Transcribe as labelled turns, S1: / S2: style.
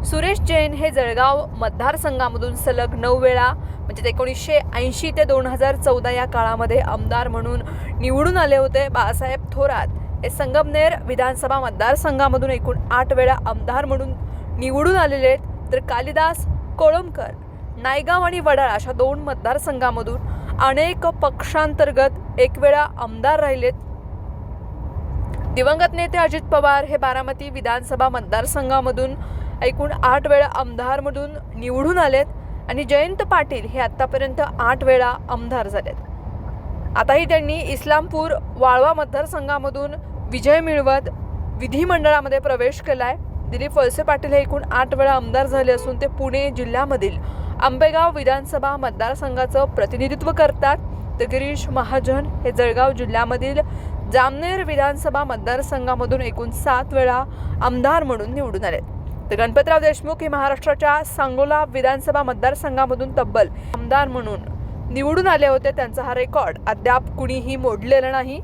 S1: सुरेश जैन हे जळगाव मतदारसंघामधून सलग 9 वेळा म्हणजे 1980 ते 2014 या काळामध्ये आमदार म्हणून निवडून आले होते. बाळासाहेब थोरात हे संगमनेर विधानसभा मतदारसंघामधून एकूण 8 वेळा आमदार म्हणून निवडून आलेले आहेत. तर कालिदास कोळंबकर नायगाव आणि वडाळा अशा 2 मतदारसंघामधून अनेक पक्षांतर्गत 1 वेळा आमदार राहिलेत. दिवंगत नेते अजित पवार हे बारामती विधानसभा मतदारसंघामधून एकूण 8 वेळा आमदार म्हणून निवडून आलेत आणि जयंत पाटील हे आतापर्यंत 8 वेळा आमदार झालेत. आताही त्यांनी इस्लामपूर वाळवा मतदारसंघामधून विजय मिळवत विधिमंडळामध्ये प्रवेश केलाय. दिलीप वळसे पाटील हे एकूण 8 वेळा आमदार झाले असून ते पुणे जिल्ह्यामधील आंबेगाव विधानसभा मतदारसंघाचं प्रतिनिधित्व करतात. तर गिरीश महाजन हे जळगाव जिल्ह्यामधील जामनेर विधानसभा मतदारसंघामधून एकूण 7 वेळा आमदार म्हणून निवडून आलेत. तर गणपतराव देशमुख हे महाराष्ट्राच्या सांगोला विधानसभा मतदारसंघामधून तब्बल आमदार म्हणून निवडून आले होते. त्यांचा हा रेकॉर्ड अद्याप कुणीही मोडलेला नाही.